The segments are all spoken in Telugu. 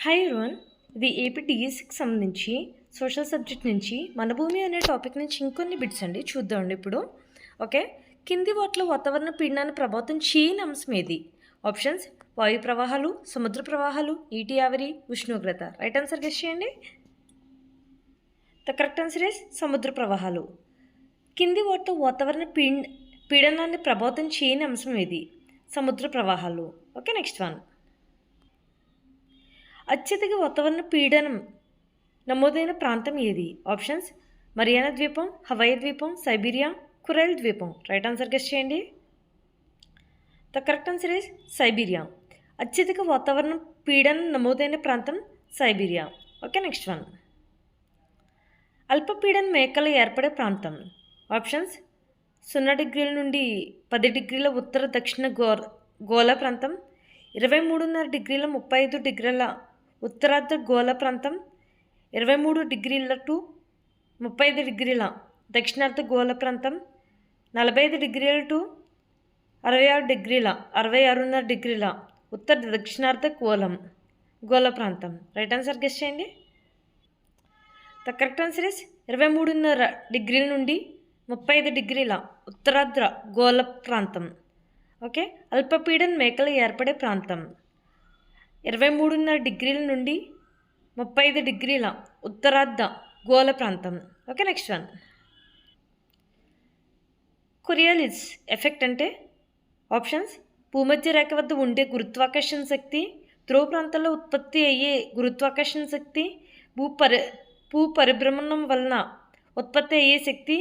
Hi everyone. ఇది ఏపీ డిఎస్సికి సంబంధించి సోషల్ సబ్జెక్ట్ నుంచి మన భూమి అనే టాపిక్ నుంచి ఇంకొన్ని బిట్స్ అండి చూద్దామండి ఇప్పుడు. ఓకే, కింది వాటిలో వాతావరణ పీడనాన్ని ప్రభావితం చేయని అంశం ఏది? ఆప్షన్స్: వాయు ప్రవాహాలు, సముద్ర ప్రవాహాలు, నీటి ఆవిరి, ఉష్ణోగ్రత. రైట్ ఆన్సర్ గెస్ చేయండి. ద కరెక్ట్ ఆన్సర్ ఇస్ సముద్ర ప్రవాహాలు. కింది వాటిలో వాతావరణ పీడనాన్ని ప్రభావితం చేయని అంశం ఏది? సముద్ర ప్రవాహాలు. Okay, next one. అత్యధిక వాతావరణ పీడనం నమోదైన ప్రాంతం ఏది? ఆప్షన్స్: మరియానా ద్వీపం, హవాయి ద్వీపం, సైబీరియా, కురైల్ ద్వీపం. రైట్ ఆన్సర్ గెస్ చేయండి. The correct answer is Siberia. అత్యధిక వాతావరణ పీడనం నమోదైన ప్రాంతం సైబీరియా. Okay, next one. అల్పపీడన మేకలు ఏర్పడే ప్రాంతం. ఆప్షన్స్: 0 డిగ్రీల నుండి 10 డిగ్రీల ఉత్తర దక్షిణ గోళ ప్రాంతం, 23.5 డిగ్రీల 35 డిగ్రీల ఉత్తరార్ధ గోళ ప్రాంతం, 23 డిగ్రీల టు 35 డిగ్రీల దక్షిణార్ధ గోళ ప్రాంతం, 45 డిగ్రీల టు 66.5 డిగ్రీల ఉత్తర దక్షిణార్ధ గోళ ప్రాంతం. రైట్ ఆన్సర్ గెస్ చేయండి. ద కరెక్ట్ ఆన్సర్ ఇస్ 23.5 డిగ్రీల నుండి 35 డిగ్రీల ఉత్తరార్ధ గోళ ప్రాంతం. ఓకే, అల్పపీడన మేకలు ఏర్పడే ప్రాంతం 23.5 డిగ్రీల నుండి 35 డిగ్రీల ఉత్తరార్ధ గోళ ప్రాంతం. Okay, next one. Coriolis effect అంటే? ఆప్షన్స్: భూమధ్య రేఖ వద్ద ఉండే గురుత్వాకర్షణ శక్తి, ధ్రువ ప్రాంతాల్లో ఉత్పత్తి అయ్యే గురుత్వాకర్షణ శక్తి, భూ పరిభ్రమణం వలన ఉత్పత్తి అయ్యే శక్తి,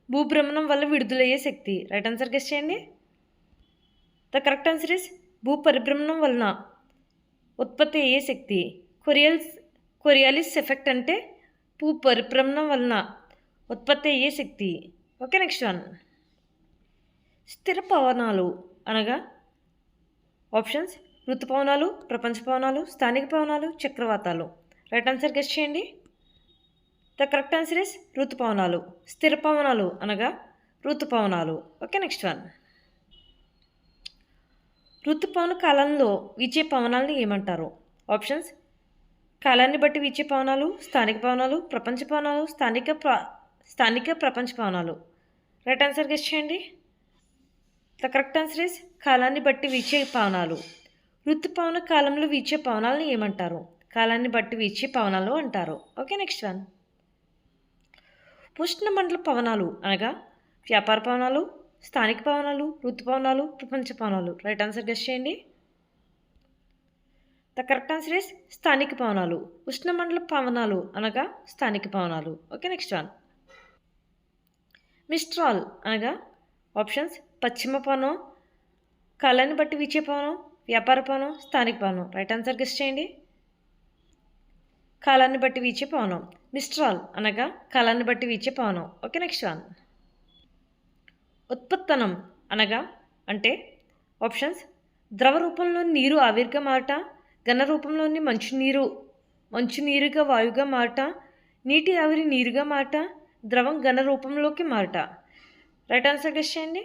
భూభ్రమణం వల్ల విడుదలయ్యే శక్తి. రైట్ ఆన్సర్ గెస్ చేయండి. ద కరెక్ట్ ఆన్సర్ ఇస్ భూ పరిభ్రమణం వలన ఉత్పత్తి అయ్యే శక్తి. కొరియాలిస్ ఎఫెక్ట్ అంటే భూ పరిభ్రమణం వలన ఉత్పత్తి అయ్యే శక్తి. Okay, next one. స్థిర పవనాలు అనగా? ఆప్షన్స్: ఋతుపవనాలు, ప్రపంచ పవనాలు, స్థానిక పవనాలు, చక్రవాతాలు. రైట్ ఆన్సర్ గెస్ చేయండి. ద కరెక్ట్ ఆన్సర్ ఇస్ ఋతుపవనాలు. స్థిర పవనాలు అనగా ఋతుపవనాలు. Okay, next one. ఋతుపవన కాలంలో వీచే పవనాలను ఏమంటారు? ఆప్షన్స్: కాలాన్ని బట్టి వీచే పవనాలు, స్థానిక పవనాలు, ప్రపంచ పవనాలు, స్థానిక ప్రపంచ పవనాలు. రైట్ ఆన్సర్ గెస్ చేయండి. ద కరెక్ట్ ఆన్సర్ ఇస్ కాలాన్ని బట్టి వీచే పవనాలు. ఋతుపవన కాలంలో వీచే పవనాలను ఏమంటారు? కాలాన్ని బట్టి వీచే పవనాలు అంటారు. Okay, next one. ఉష్ణమండల పవనాలు అనగా? వ్యాపార పవనాలు, స్థానిక పవనాలు, ఋతుపవనాలు, ప్రపంచ పవనాలు. రైట్ ఆన్సర్ గెస్ చేయండి. ద కరెక్ట్ ఆన్సర్ ఇస్ స్థానిక పవనాలు. ఉష్ణమండల పవనాలు అనగా స్థానిక పవనాలు. Okay, next one. మిస్ట్రాల్ అనగా? ఆప్షన్స్: పశ్చిమ పవనం, కాలాన్ని బట్టి వీచే పవనం, వ్యాపార పవనం, స్థానిక పవనం. రైట్ ఆన్సర్ గెస్ చేయండి. కాలాన్ని బట్టి వీచే పవనం. మిస్ట్రాల్ అనగా కాలాన్ని బట్టి వీచే పవనం. Okay, next one. ఉత్పత్తనం అనగా? అంటే ఆప్షన్స్: ద్రవ రూపంలోని నీరు ఆవిరిగా మారట, ఘన రూపంలోని మంచునీరుగా వాయువుగా మారట, నీటి ఆవిరి నీరుగా మారట, ద్రవం ఘన రూపంలోకి మారట. రైట్ ఆన్సర్ గెస్ చేయండి.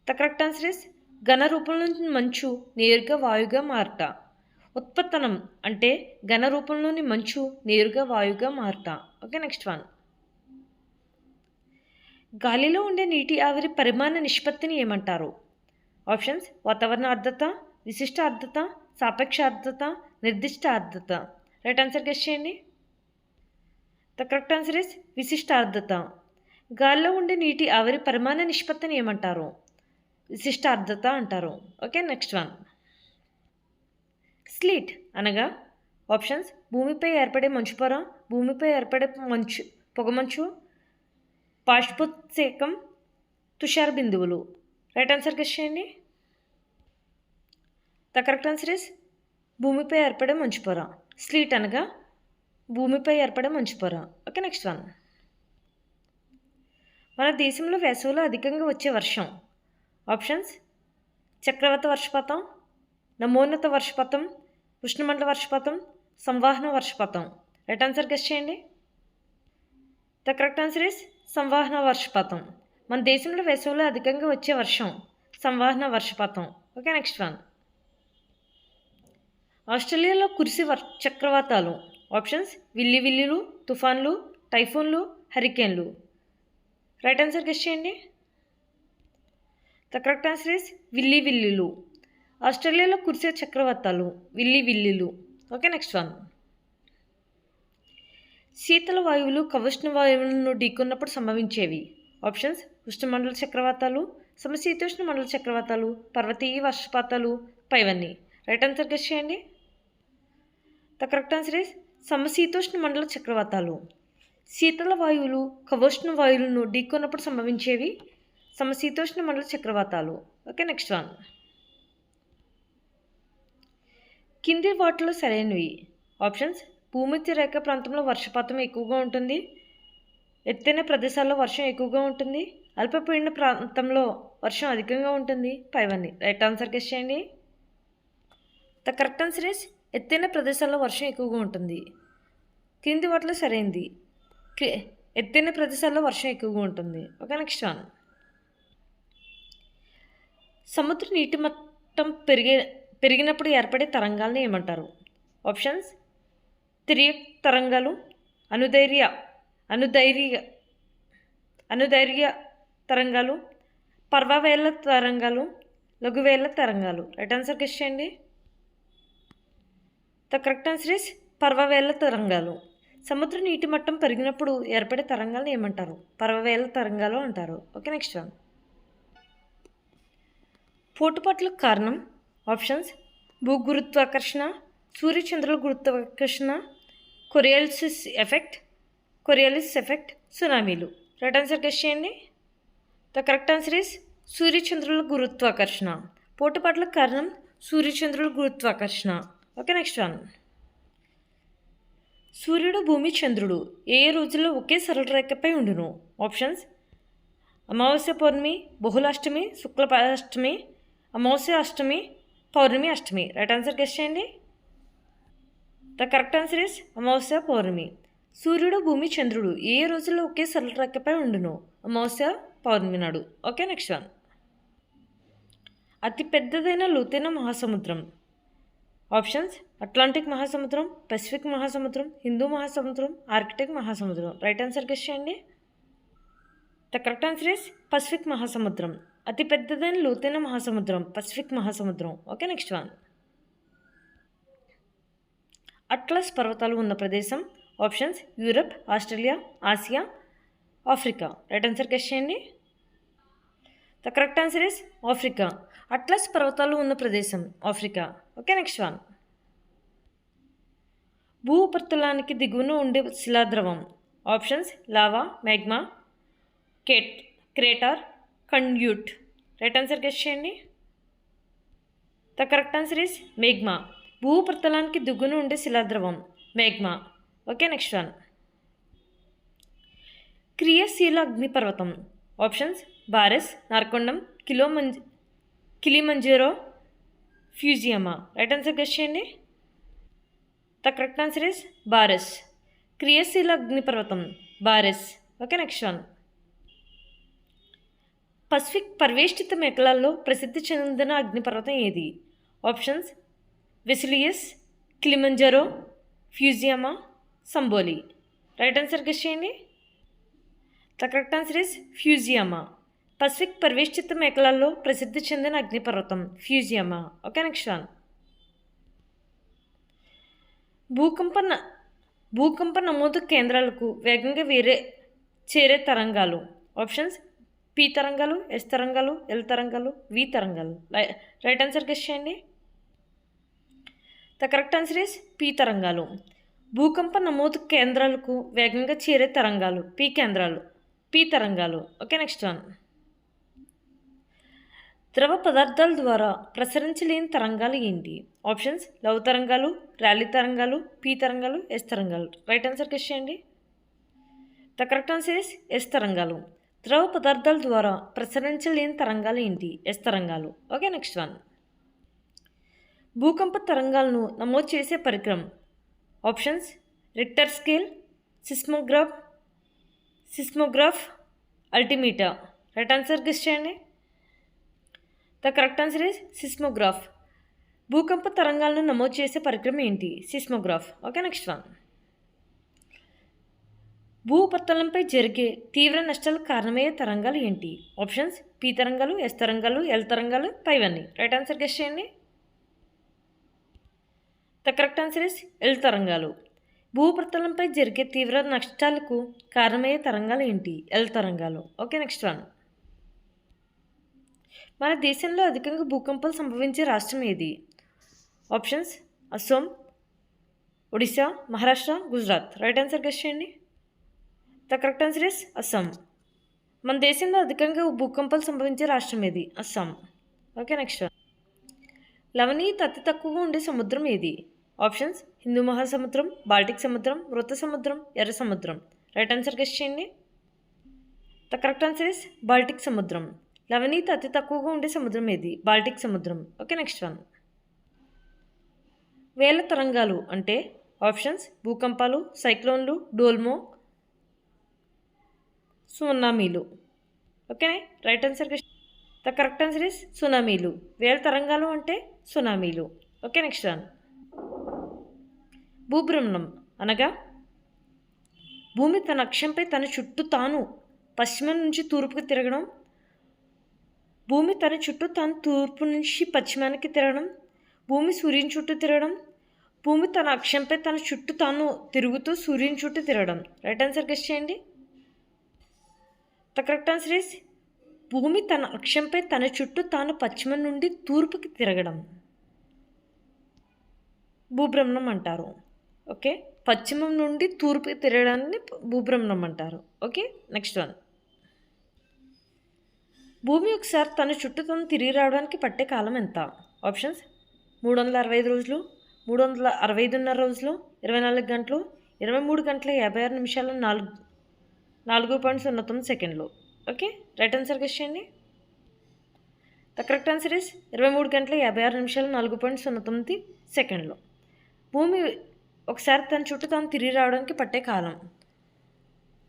ద కరెక్ట్ ఆన్సర్ ఇస్ ఘన రూపంలోని మంచు నేరుగా వాయువుగా మారట. ఉత్పత్తనం అంటే ఘన రూపంలోని మంచు నేరుగా వాయువుగా మారట. Okay, next one. గాలిలో ఉండే నీటి ఆవిరి పరిమాణ నిష్పత్తిని ఏమంటారు? ఆప్షన్స్: వాతావరణ ఆర్ద్రత, విశిష్ట ఆర్ద్రత, సాపేక్ష ఆర్ద్రత, నిర్దిష్ట ఆర్ద్రత. రైట్ ఆన్సర్ గెస్ చేయండి. ద కరెక్ట్ ఆన్సర్ ఇస్ విశిష్ట ఆర్ద్రత. గాలిలో ఉండే నీటి ఆవిరి పరిమాణ నిష్పత్తిని ఏమంటారు? విశిష్ట ఆర్ద్రత అంటారు. Okay, next one. స్లీట్ అనగా? ఆప్షన్స్: భూమిపై ఏర్పడే మంచు పొర, భూమిపై ఏర్పడే పొగమంచు, బాష్పోత్సేకం, తుషార బిందువులు. రైట్ ఆన్సర్ గెస్ చేయండి. ద కరెక్ట్ ఆన్సర్ ఇస్ భూమిపై ఏర్పడే మంచు పొర. స్లీట్ అనగా భూమిపై ఏర్పడే మంచు పొర. Okay, next one. మన దేశంలో వేసవిలో అధికంగా వచ్చే వర్షం. ఆప్షన్స్: చక్రవాత వర్షపాతం, నమోన్నత వర్షపాతం, ఉష్ణమండల వర్షపాతం, సంవాహన వర్షపాతం. రైట్ ఆన్సర్ గెస్ చేయండి. ద కరెక్ట్ ఆన్సర్ ఇస్ సంవాహన వర్షపాతం. మన దేశంలో వేసవిలో అధికంగా వచ్చే వర్షం సంవాహన వర్షపాతం. Okay, next one. ఆస్ట్రేలియాలో కురిసే చక్రవాతాలు. ఆప్షన్స్ విల్లి విల్లులు, తుఫాన్లు, టైఫూన్లు, హరికేన్లు. రైట్ ఆన్సర్ గెస్ చేయండి. The correct answer is willy విల్లులు. ఆస్ట్రేలియాలో కురిసే చక్రవాతాలు విల్లి విల్లులు. Okay, next one. శీతల వాయువులు కవుష్ణ వాయువులను ఢీకొన్నప్పుడు సంభవించేవి. ఆప్షన్స్ ఉష్ణమండల చక్రవాతాలు, సమశీతోష్ణ మండల చక్రవాతాలు, పర్వతీయ వర్షపాతాలు, పైవన్నీ. రైట్ ఆన్సర్ గెస్ చేయండి. ద కరెక్ట్ ఆన్సర్ ఇస్ సమశీతోష్ణ మండల చక్రవాతాలు. శీతల వాయువులు కవోష్ణ వాయువులను ఢీకొన్నప్పుడు సంభవించేవి సమశీతోష్ణ మండల చక్రవాతాలు. Okay, next one. కింది వాటిలో సరైనవి. ఆప్షన్స్ భూమధ్య రేఖ ప్రాంతంలో వర్షపాతం ఎక్కువగా ఉంటుంది, ఎత్తైన ప్రదేశాల్లో వర్షం ఎక్కువగా ఉంటుంది, అల్పపీడన ప్రాంతంలో వర్షం అధికంగా ఉంటుంది, పైవన్నీ. రైట్ ఆన్సర్ గెస్ చేయండి. ద కరెక్ట్ ఆన్సర్ ఇస్ ఎత్తైన ప్రదేశాల్లో వర్షం ఎక్కువగా ఉంటుంది. కింది వాటిలో సరైనది ఎత్తైన ప్రదేశాల్లో వర్షం ఎక్కువగా ఉంటుంది. Okay, next one. సముద్ర నీటి మట్టం పెరిగినప్పుడు ఏర్పడే తరంగాలను ఏమంటారు? ఆప్షన్స్ తిరియక్ తరంగాలు, అనుదైర్య తరంగాలు, పర్వవేళ్ల తరంగాలు, లఘువేళ్ల తరంగాలు. రైట్ ఆన్సర్ గెస్ చేయండి. ద కరెక్ట్ ఆన్సర్ ఇస్ పర్వవేళ్ల తరంగాలు. సముద్ర నీటి మట్టం పెరిగినప్పుడు ఏర్పడే తరంగాలను ఏమంటారు? పర్వవేళ్ల తరంగాలు అంటారు. Okay, next one. పోటుపాట్లకు కారణం. ఆప్షన్స్ భూగురుత్వాకర్షణ, సూర్యచంద్రుల గురుత్వాకర్షణ, కొరియాలిస్ ఎఫెక్ట్, సునామీలు. రైట్ ఆన్సర్ గెస్ చేయండి. ద కరెక్ట్ ఆన్సర్ ఇస్ సూర్యచంద్రుల గురుత్వాకర్షణ. పోటుపాట్లకు కారణం సూర్యచంద్రుల గురుత్వాకర్షణ. Okay, next one. సూర్యుడు, భూమి, చంద్రుడు ఏ రోజుల్లో ఒకే సరళ రేఖపై ఉండును? ఆప్షన్స్ అమావాస్య పౌర్ణమి, బహుళాష్టమి, శుక్లాష్టమి, అమావాస్య అష్టమి, పౌర్ణమి అష్టమి. రైట్ ఆన్సర్ గెస్ చేయండి. ద కరెక్ట్ ఆన్సర్ ఇస్ అమావాస్య పౌర్ణమి. సూర్యుడు, భూమి, చంద్రుడు ఏ రోజుల్లో ఒకే సరళ రేఖపై ఉండును? అమావాస్య పౌర్ణమి నాడు. Okay, next one. అతి పెద్దదైన లోతైన మహాసముద్రం. ఆప్షన్స్ అట్లాంటిక్ మహాసముద్రం, పసిఫిక్ మహాసముద్రం, హిందూ మహాసముద్రం, ఆర్కిటిక్ మహాసముద్రం. రైట్ ఆన్సర్ గెస్ చేయండి. The correct answer is Pacific మహాసముద్రం. అతి పెద్దదైన లోతైన మహాసముద్రం పసిఫిక్ మహాసముద్రం. Okay, next one. అట్లాస్ పర్వతాలు ఉన్న ప్రదేశం. Options Europe, Australia, Asia, Africa. Right answer guess చేయండి. The correct answer is Africa. Atlas పర్వతాలు ఉన్న ప్రదేశం ఆఫ్రికా. Okay, next one. భూ ఉపరితలానికి దిగువన ఉండే శిలాద్రవం. Options lava, magma, crater, conduit. Right answer guess చేయండి. The correct answer is magma. భూ ఉపరితలానికి దిగువన ఉండే శిలాద్రవం మేగ్మా. Okay, next one. క్రియాశీల అగ్నిపర్వతం. Options Barren, Narcondam, Kilimanjaro, Fujiyama. Right answer guess చేయండి. The correct answer is Barren. క్రియాశీల అగ్నిపర్వతం Barren. Okay, next one. Pacific పరివేష్టిత మేఖలాల్లో ప్రసిద్ధి చెందిన అగ్నిపర్వతం ఏది? ఆప్షన్స్ వెసిలియస్, కిలిమంజారో, ఫ్యూజియమా, సంబోలి. రైట్ ఆన్సర్ గెస్ చేయండి. The correct answer is ఫ్యూజియమా. Pacific పరివేష్టిత మేఖలాల్లో ప్రసిద్ధి చెందిన అగ్నిపర్వతం ఫ్యూజియమా. Okay, next one. భూకంప నమోదు కేంద్రాలకు వేగంగా చేరే తరంగాలు. ఆప్షన్స్ పి తరంగాలు, ఎస్ తరంగాలు, ఎల్ తరంగాలు, వి తరంగాలు. రైట్ ఆన్సర్ గెస్ చేయండి. The correct answer is P తరంగాలు. భూకంప నమోదు కేంద్రాలకు వేగంగా చేరే తరంగాలు పి తరంగాలు. Okay, next one. ద్రవ పదార్థాల ద్వారా ప్రసరించలేని తరంగాలు ఏంటి? ఆప్షన్స్ లఘు తరంగాలు, ర్యాలీ తరంగాలు, పి తరంగాలు, ఎస్ తరంగాలు. రైట్ ఆన్సర్ గెస్ చేయండి. The correct answer is S తరంగాలు. ద్రవ పదార్థాల ద్వారా ప్రసరించలేని తరంగాలు ఏంటి? ఎస్ తరంగాలు. Okay, next one. భూకంప తరంగాలను నమోదు చేసే పరికరం. Options Richter scale, seismograph, altimeter. Right answer guess చేయండి. The correct answer is seismograph. భూకంప తరంగాలను నమోదు చేసే పరికరం ఏంటి? సిస్మోగ్రాఫ్. Okay, next one. భూపటలంపై జరిగే తీవ్ర నష్టాలకు కారణమయ్యే తరంగాలు ఏంటి? ఆప్షన్స్ పి తరంగాలు, ఎస్ తరంగాలు, ఎల్ తరంగాలు, పైవన్నీ. రైట్ ఆన్సర్ గెస్ చేయండి. The correct answer is L తరంగాలు. భూపటలంపై జరిగే తీవ్ర నష్టాలకు కారణమయ్యే తరంగాలు ఏంటి? ఎల్ తరంగాలు. Okay, next one. మన దేశంలో అధికంగా భూకంపాలు సంభవించే రాష్ట్రం ఏది? Options Assam, Odisha, Maharashtra, Gujarat. Right answer guess చేయండి. The correct answer is Assam. మన దేశంలో అధికంగా భూకంపాలు సంభవించే రాష్ట్రం ఏది? అస్సాం. Okay, next one. లవణీయత అతి తక్కువగా ఉండే సముద్రం ఏది? ఆప్షన్స్ హిందూ మహాసముద్రం, బాల్టిక్ సముద్రం, మృత సముద్రం, ఎర్ర సముద్రం. రైట్ ఆన్సర్ గెస్ చేయండి. The correct answer is Baltic సముద్రం. లవణీయత అతి తక్కువగా ఉండే సముద్రం ఏది? బాల్టిక్ సముద్రం. Okay, next one. వేల తరంగాలు అంటే ఆప్షన్స్ భూకంపాలు, సైక్లోన్లు, డోల్మో, సునామీలు. ఓకేనే, right answer. The correct answer is సునామీలు. వేల తరంగాలు అంటే సునామీలు. Okay, next one. భూభ్రమణం అనగా భూమి తన అక్షంపై తన చుట్టూ తాను పశ్చిమం నుంచి తూర్పుకు తిరగడం, భూమి తన చుట్టూ తాను తూర్పు నుంచి పశ్చిమానికి తిరగడం, భూమి సూర్యుని చుట్టూ తిరగడం, భూమి తన అక్షంపై తన చుట్టూ తాను తిరుగుతూ సూర్యుని చుట్టూ తిరగడం. రైట్ ఆన్సర్ గెస్ చేయండి. ద కరెక్ట్ ఆన్సర్ ఇస్ భూమి తన అక్షంపై తన చుట్టూ తాను పశ్చిమం నుండి తూర్పుకి తిరగడం భూభ్రమణం అంటారు. ఓకే, పశ్చిమం నుండి తూర్పుకి తిరగడాన్ని భూభ్రమణం అంటారు. Okay, next one. భూమి ఒకసారి తన చుట్టూ తను తిరిగి రావడానికి పట్టే కాలం ఎంత? ఆప్షన్స్ 365 రోజులు, 365.5 రోజులు, 24 గంటలు, 23 గంటల 56 నిమిషాల 4.09 సెకండ్లు. ఓకే, రైట్ ఆన్సర్ గెస్ చేయండి. ద కరెక్ట్ ఆన్సర్ ఇస్ 23 గంటల 56 నిమిషాల 4.09 సెకండ్లు. భూమి ఒకసారి తన చుట్టూ తాను తిరిగి రావడానికి పట్టే కాలం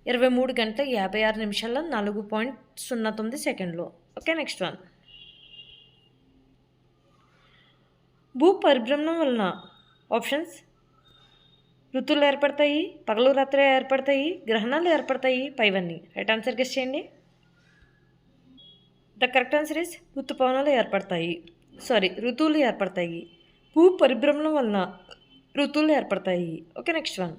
23 గంటల 56 నిమిషాల 4.09 సెకండ్లు. Okay, next one. భూ పరిభ్రమణం వలన ఆప్షన్స్ ఋతువులు ఏర్పడతాయి, పగలు రాత్రి ఏర్పడతాయి, గ్రహణాలు ఏర్పడతాయి, పైవన్నీ. రైట్ ఆన్సర్ గెస్ చేయండి. ద కరెక్ట్ ఆన్సర్ ఇస్ ఋతుపవనాలు ఏర్పడతాయి. ఋతువులు ఏర్పడతాయి. భూ పరిభ్రమణం వలన ఋతువులు ఏర్పడతాయి. Okay, next one.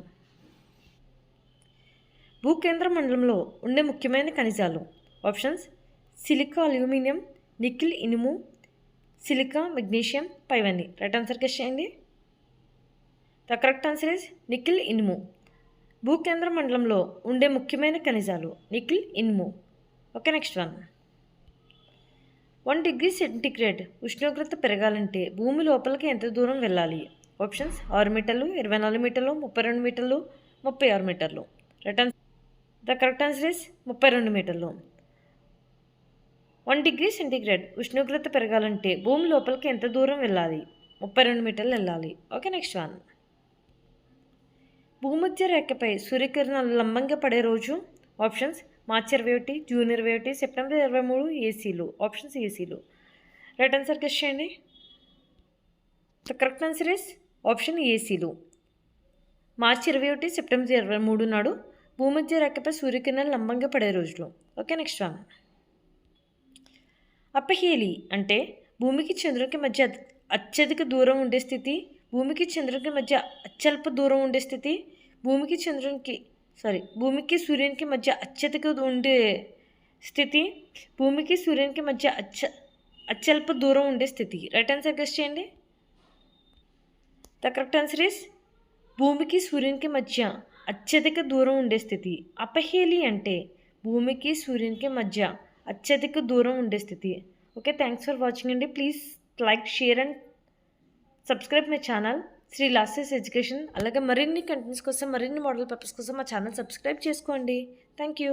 భూకేంద్ర మండలంలో ఉండే ముఖ్యమైన ఖనిజాలు. ఆప్షన్స్ సిలికా, అల్యూమినియం, నికిల్, ఇనుము, సిలికా, మెగ్నీషియం, పైవన్నీ. రైట్ ఆన్సర్ గెస్ చేయండి. The correct answer is nickel, ఇనుము. భూకేంద్ర మండలంలో ఉండే ముఖ్యమైన ఖనిజాలు నికిల్, ఇనుము. Okay, next one. 1 degree centigrade ఉష్ణోగ్రత పెరగాలంటే భూమి లోపలికి ఎంత దూరం వెళ్ళాలి? ఆప్షన్స్ 6 మీటర్లు, 24 మీటర్లు, 32 మీటర్లు, 36 మీటర్లు. Right answer. The correct answer is 32 మీటర్లు. 1 డిగ్రీ సెంటీగ్రేడ్ ఉష్ణోగ్రత పెరగాలంటే భూమి లోపలికి ఎంత దూరం వెళ్ళాలి? 32 మీటర్లు వెళ్ళాలి. Okay, next one. భూమధ్య రేఖపై సూర్యకిరణాలు లంబంగా పడే రోజు. ఆప్షన్స్ మార్చి 21, జూన్ 21, సెప్టెంబర్ 23, ఏసీలు. ఆప్షన్స్ ఏసీలు. రైట్ ఆన్సర్ గెస్ చేయండి. The correct answer is option ఏసీలు. మార్చి 21, సెప్టెంబర్ 23 నాడు భూమధ్య రేఖపై సూర్యకిరణాలు లంబంగా పడే రోజులు. Okay, next one. అపహేలి అంటే భూమికి చంద్రునికి మధ్య అత్యధిక దూరం ఉండే స్థితి, భూమికి చంద్రునికి మధ్య అత్యల్ప దూరం ఉండే స్థితి, భూమికి సూర్యునికి మధ్య అత్యధిక ఉండే స్థితి, భూమికి సూర్యునికి మధ్య అత్యల్ప దూరం ఉండే స్థితి. రైట్ ఆన్సర్ గెస్ చేయండి. ద కరెక్ట్ ఆన్సర్ ఇస్ భూమికి సూర్యునికి మధ్య అత్యధిక దూరం ఉండే స్థితి. అపహేలి అంటే భూమికి సూర్యునికి మధ్య అత్యధిక దూరం ఉండే స్థితి. ఓకే, థ్యాంక్స్ ఫర్ వాచింగ్ అండి. Please like, share and subscribe my channel Shri classes education. అలాగే మరిన్ని కంటెంట్స్ కోసం, మరిన్ని మోడల్ పేపర్స్ కోసం మా ఛానల్ సబ్స్క్రైబ్ చేసుకోండి. Thank you.